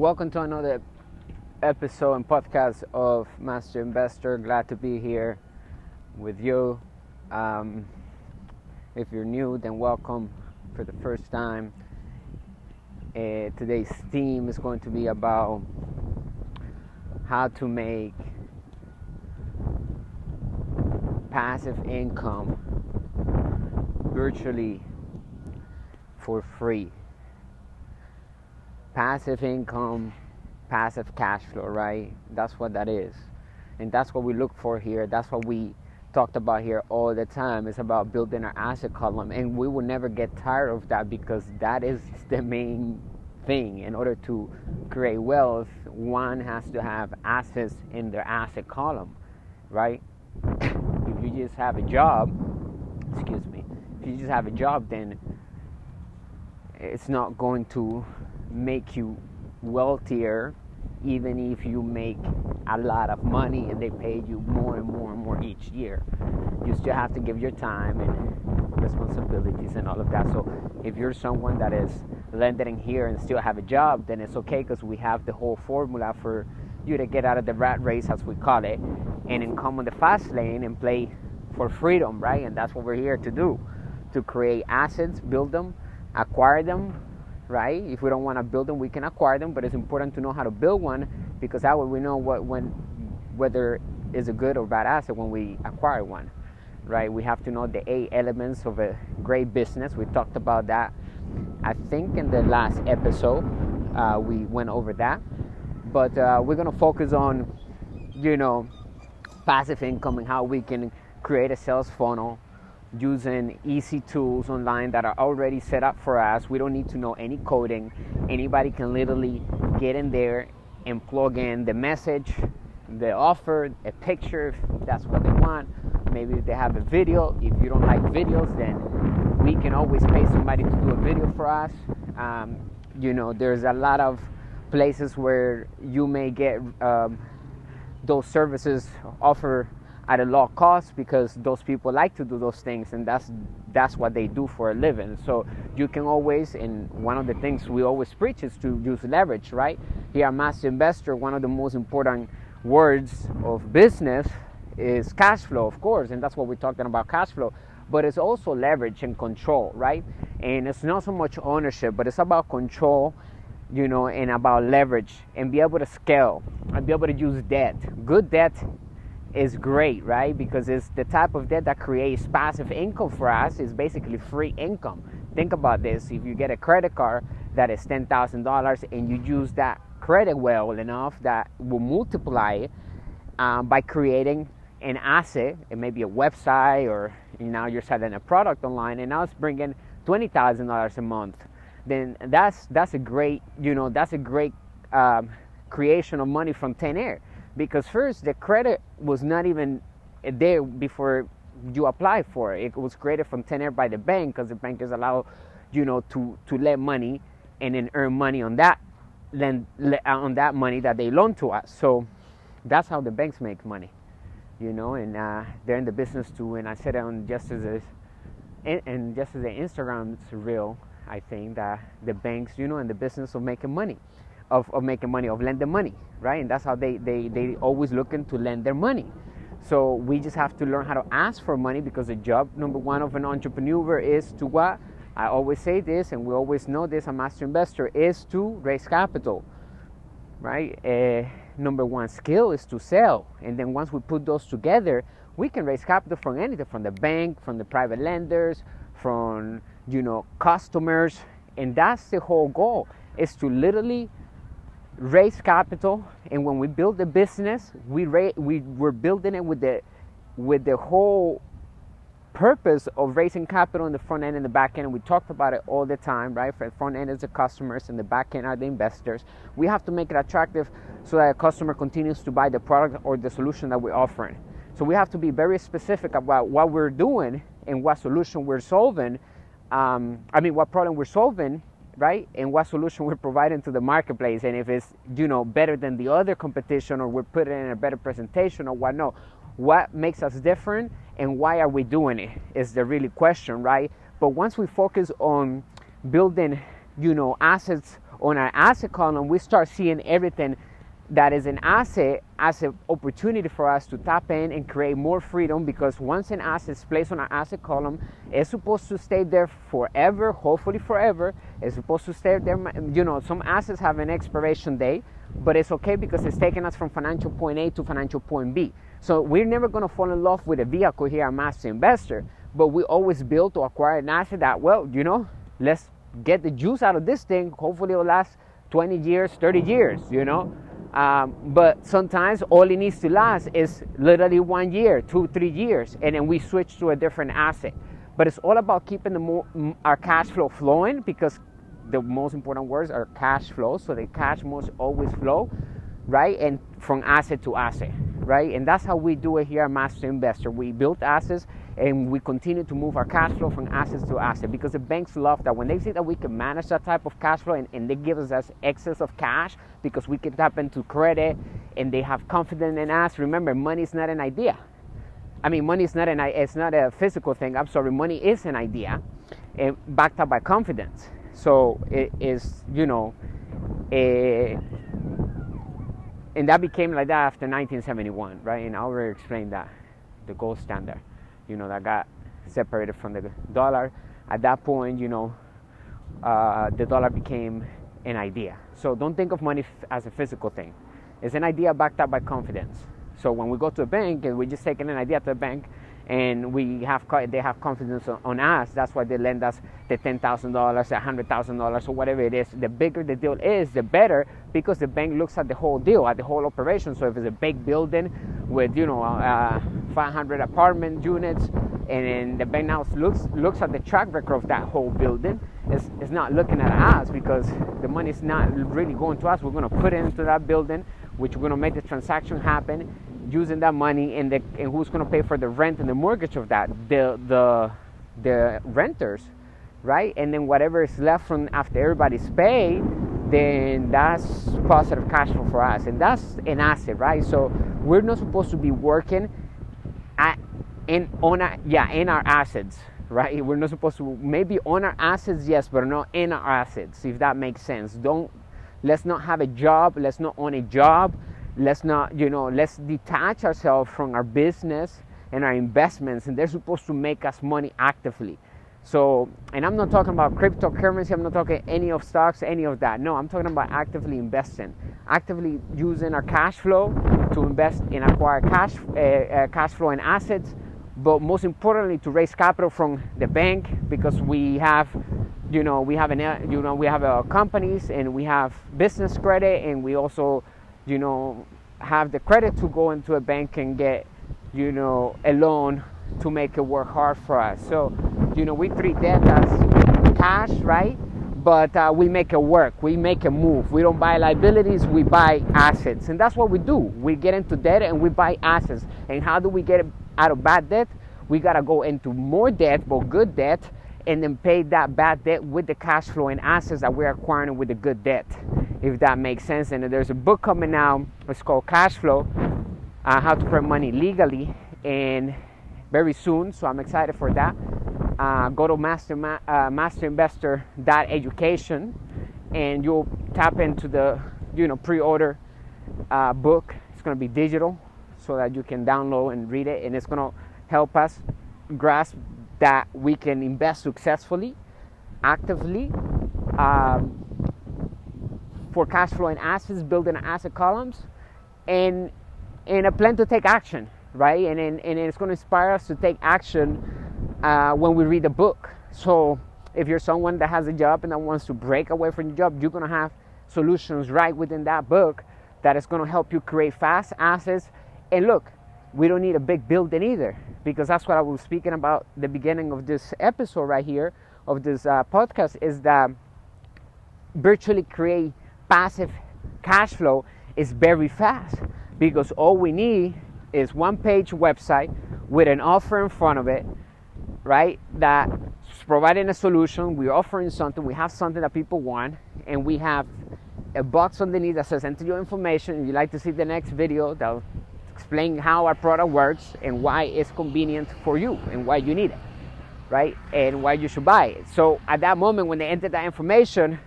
Welcome to another episode and podcast of Master Investor. Glad to be here with you. If you're new, then welcome for the first time. Today's theme is going to be about how to make passive income virtually for free. Passive income, passive cash flow, right? That's what that is. And that's what we look for here. That's what we talked about here all the time. It's about building our asset column. And we will never get tired of that because that is the main thing. In order to create wealth, one has to have assets in their asset column, right? If you just have a job, then it's not going to make you wealthier, even if you make a lot of money and they pay you more and more and more each year. You still have to give your time and responsibilities and all of that. So if you're someone that is landing here and still have a job, then it's okay, because we have the whole formula for you to get out of the rat race, as we call it, and then come on the fast lane and play for freedom, right? And that's what we're here to do, to create assets, build them, acquire them, right? If we don't want to build them, we can acquire them, but it's important to know how to build one, because that way we know whether it's a good or bad asset when we acquire one, right? We have to know the 8 elements of a great business. We talked about that, I think, in the last episode. We went over that, but we're going to focus on, passive income and how we can create a sales funnel using easy tools online that are already set up for us. We don't need to know any coding. Anybody can literally get in there and plug in the message, the offer, a picture if that's what they want. Maybe if they have a video. If you don't like videos, then we can always pay somebody to do a video for us. There's a lot of places where you may get those services offered at a low cost, because those people like to do those things, and that's what they do for a living. So you can always, and one of the things we always preach is to use leverage, right? Here at Master Investor, one of the most important words of business is cash flow, of course, and that's what we're talking about, cash flow. But it's also leverage and control, right? And it's not so much ownership, but it's about control, and about leverage, and be able to scale and be able to use debt. Good debt is great, right? Because it's the type of debt that creates passive income for us. Is basically free income. Think about this. If you get a credit card that is $10,000 and you use that credit well enough, that will multiply it by creating an asset. It may be a website, or now you're selling a product online, and now it's bringing $20,000 a month. Then that's a great creation of money from thin air. Because first, the credit was not even there before you apply for it. It was created from thin air by the bank, because the bank is allowed, to lend money and then earn money on that, on that money that they loan to us. So that's how the banks make money, and they're in the business too. And I said it on just as the Instagram's reel, I think, that the banks, in the business of making money. Of lending money, right? And that's how they always looking to lend their money. So we just have to learn how to ask for money, because the job number one of an entrepreneur is to what? I always say this, and we always know this, a master investor, is to raise capital, right? Number one skill is to sell. And then once we put those together, we can raise capital from anything, from the bank, from the private lenders, from, customers. And that's the whole goal, is to literally raise capital. And when we build the business, we're building it with the whole purpose of raising capital in the front end and the back end. And we talked about it all the time, right? For the front end is the customers and the back end are the investors. We have to make it attractive so that a customer continues to buy the product or the solution that we're offering. So we have to be very specific about what we're doing and what solution we're solving. What problem we're solving, right? And what solution we're providing to the marketplace. And if it's, better than the other competition, or we're putting in a better presentation, or what. No, what makes us different and why are we doing it is the really question, right? But once we focus on building, assets on our asset column, we start seeing everything that is an asset as an opportunity for us to tap in and create more freedom, because once an asset is placed on our asset column, it's supposed to stay there forever, hopefully forever. It's supposed to stay there. Some assets have an expiration date, but it's okay because it's taking us from financial point A to financial point B. So we're never going to fall in love with a vehicle here at Master Investor, but we always build to acquire an asset that, let's get the juice out of this thing. Hopefully it'll last 20 years, 30 years, but sometimes all it needs to last is literally 1 year, 2-3 years, and then we switch to a different asset. But it's all about keeping our cash flow flowing, because the most important words are cash flow. So the cash must always flow, right? And from asset to asset, right? And that's how we do it here at Master Investor. We build assets and we continue to move our cash flow from assets to asset, because the banks love that. When they see that we can manage that type of cash flow and they give us excess of cash because we can tap into credit and they have confidence in us. Remember, money is not an idea. Money is not it's not a physical thing. I'm sorry, money is an idea backed up by confidence. So it is, and that became like that after 1971, right? And I already explained that, the gold standard, that got separated from the dollar. At that point, the dollar became an idea. So don't think of money as a physical thing. It's an idea backed up by confidence. So when we go to a bank and we just take an idea to a bank, and they have confidence on us, that's why they lend us the $10,000, $100,000, or whatever it is. The bigger the deal is, the better, because the bank looks at the whole deal, at the whole operation. So if it's a big building with 500 apartment units, and then the bank now looks at the track record of that whole building, it's not looking at us, because the money is not really going to us. We're going to put it into that building, which we're going to make the transaction happen using that money, and who's going to pay for the rent and the mortgage of that? The renters, right? And then whatever is left from after everybody's paid, then that's positive cash flow for us, and that's an asset, right? So we're not supposed to be working in our assets, right? We're not supposed to, maybe on our assets, yes, but not in our assets, if that makes sense. Let's not have a job. Let's not own a job. Let's not, let's detach ourselves from our business and our investments, and they're supposed to make us money actively. So, and I'm not talking about cryptocurrency. I'm not talking any of stocks, any of that. No, I'm talking about actively investing, actively using our cash flow to invest and acquire cash flow and assets, but most importantly to raise capital from the bank, because we have companies, and we have business credit, and we also have the credit to go into a bank and get a loan to make it work hard for us. So we treat debt as cash, right? But we make it work. We make it move. We don't buy liabilities, we buy assets. And that's what we do. We get into debt and we buy assets. And how do we get out of bad debt? We got to go into more debt, but good debt, and then pay that bad debt with the cash flow and assets that we're acquiring with the good debt, if that makes sense. And there's a book coming out. It's called Cash Flow, How to Print Money Legally, and very soon. So I'm excited for that. Go to masterinvestor.education, and you'll tap into the pre-order book. It's going to be digital, so that you can download and read it, and it's going to help us grasp that we can invest successfully, actively, for cash flow and assets, building asset columns, and a plan to take action, right? And it's going to inspire us to take action when we read the book. So if you're someone that has a job and that wants to break away from your job, you're going to have solutions right within that book that is going to help you create fast assets. And look, we don't need a big building either, because that's what I was speaking about the beginning of this episode right here, of this podcast, is that virtually create passive cash flow is very fast, because all we need is one-page website with an offer in front of it, right? That's providing a solution. We're offering something. We have something that people want, and we have a box underneath that says enter your information. If you'd like to see the next video, that'll explain how our product works and why it's convenient for you and why you need it, right? And why you should buy it. So at that moment, when they enter that information,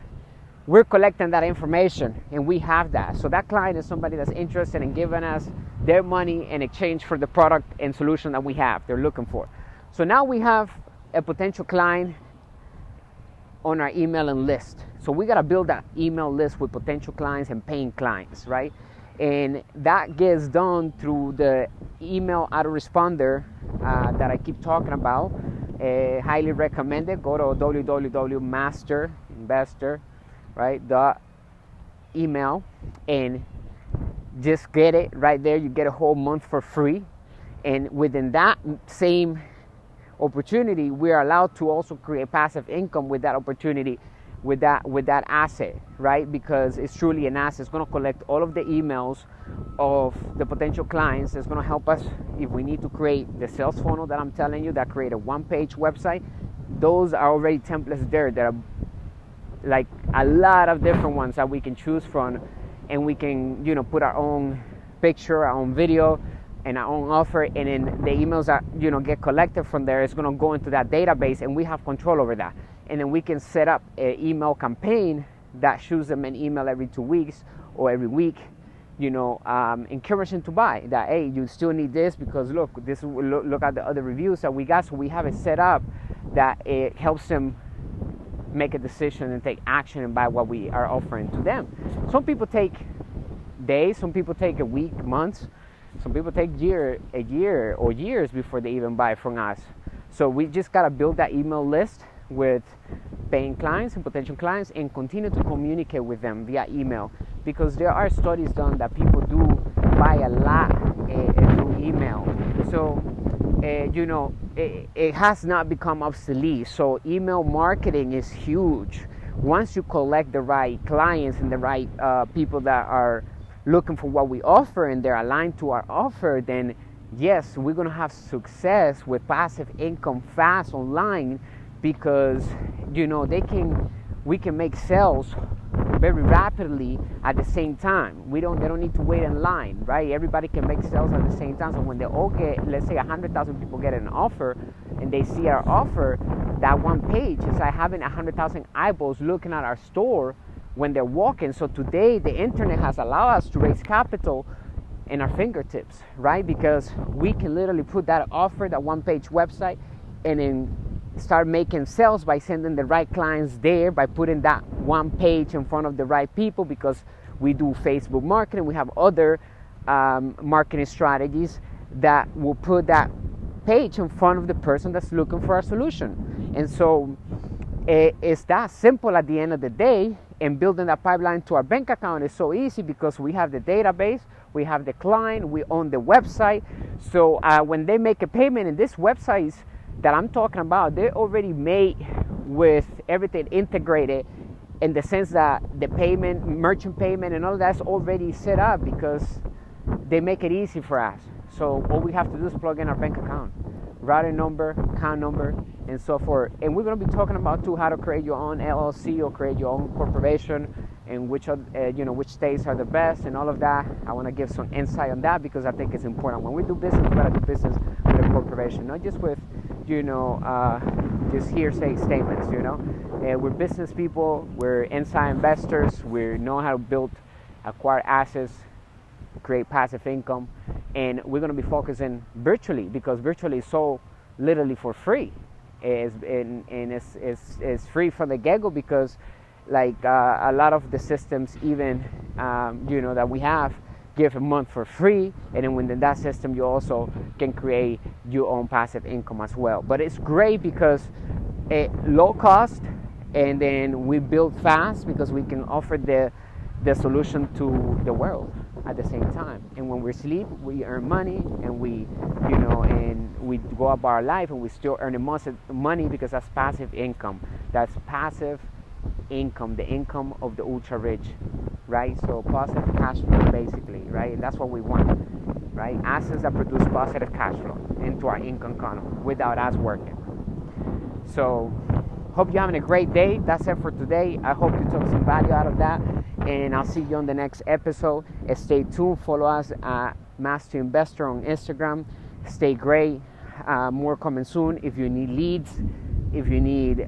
we're collecting that information, and we have that. So that client is somebody that's interested in giving us their money in exchange for the product and solution that we have, they're looking for. So now we have a potential client on our emailing list. So we got to build that email list with potential clients and paying clients, right? And that gets done through the email autoresponder that I keep talking about. Highly recommended. Go to www.MASTERINVESTOR, right? The email, and just get it right there. You get a whole month for free. And within that same opportunity, we are allowed to also create passive income with that opportunity, with that asset, right? Because it's truly an asset. It's going to collect all of the emails of the potential clients. It's going to help us if we need to create the sales funnel that I'm telling you, that create a one-page website. Those are already templates there. There are like a lot of different ones that we can choose from, and we can, put our own picture, our own video, and our own offer, and then the emails that get collected from there is going to go into that database, and we have control over that. And then we can set up an email campaign that shoots them an email every 2 weeks or every week, encouraging to buy. That, hey, you still need this because look at the other reviews that we got. So we have it set up that it helps them make a decision and take action and buy what we are offering to them. Some people take days, some people take a week, months. Some people take a year or years before they even buy from us. So we just got to build that email list with paying clients and potential clients, and continue to communicate with them via email, because there are studies done that people do buy a lot through email. So it has not become obsolete. So email marketing is huge. Once you collect the right clients and the right people that are looking for what we offer and they're aligned to our offer, then yes, we're going to have success with passive income fast online, because we can make sales very rapidly at the same time. They don't need to wait in line, right? Everybody can make sales at the same time. So when they all get, let's say 100,000 people get an offer and they see our offer, that one page is like having 100,000 eyeballs looking at our store when they're walking. So today the internet has allowed us to raise capital in our fingertips, right? Because we can literally put that offer, that one-page website, and then start making sales by sending the right clients there, by putting that one page in front of the right people, because we do Facebook marketing. We have other marketing strategies that will put that page in front of the person that's looking for a solution. And so it's that simple at the end of the day. And building that pipeline to our bank account is so easy, because we have the database, we have the client, we own the website. So when they make a payment, in these websites that I'm talking about, they're already made with everything integrated, in the sense that the payment, merchant payment, and all that's already set up, because they make it easy for us. So all we have to do is plug in our bank account, routing number, account number, and so forth. And we're going to be talking about too how to create your own LLC or create your own corporation, and which states are the best and all of that. I want to give some insight on that, because I think it's important. When we do business, we got to do business with a corporation, not just with just hearsay statements. We're business people. We're inside investors. We know how to acquire assets, create passive income, and we're going to be focusing virtually, because virtually is so literally for free. It's free from the get-go, because a lot of the systems even that we have give a month for free, and then within that system you also can create your own passive income as well. But it's great because low cost, and then we build fast, because we can offer the solution to the world at the same time. And when we sleep, we earn money, and we go about our life, and we still earn money, because that's passive income. That's passive income, the income of the ultra rich, right? So positive cash flow, basically, right? And that's what we want, right? Assets that produce positive cash flow into our income column without us working. So hope you're having a great day. That's it for today. I hope you took some value out of that, and I'll see you on the next episode. Stay tuned. Follow us at Master Investor on Instagram. Stay great. More coming soon. If you need leads, if you need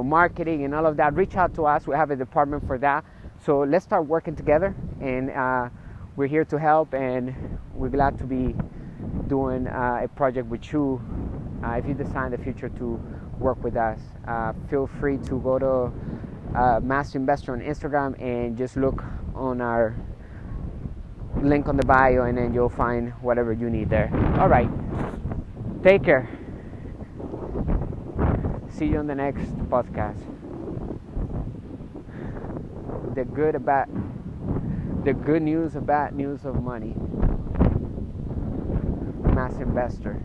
marketing and all of that, reach out to us. We have a department for that. So let's start working together, and we're here to help, and we're glad to be doing a project with you. If you decide in the future to work with us, feel free to go to Master Investor on Instagram and just look on our link on the bio, and then you'll find whatever you need there. All right, take care. See you on the next podcast. The good news, the bad news of money. Master Investor.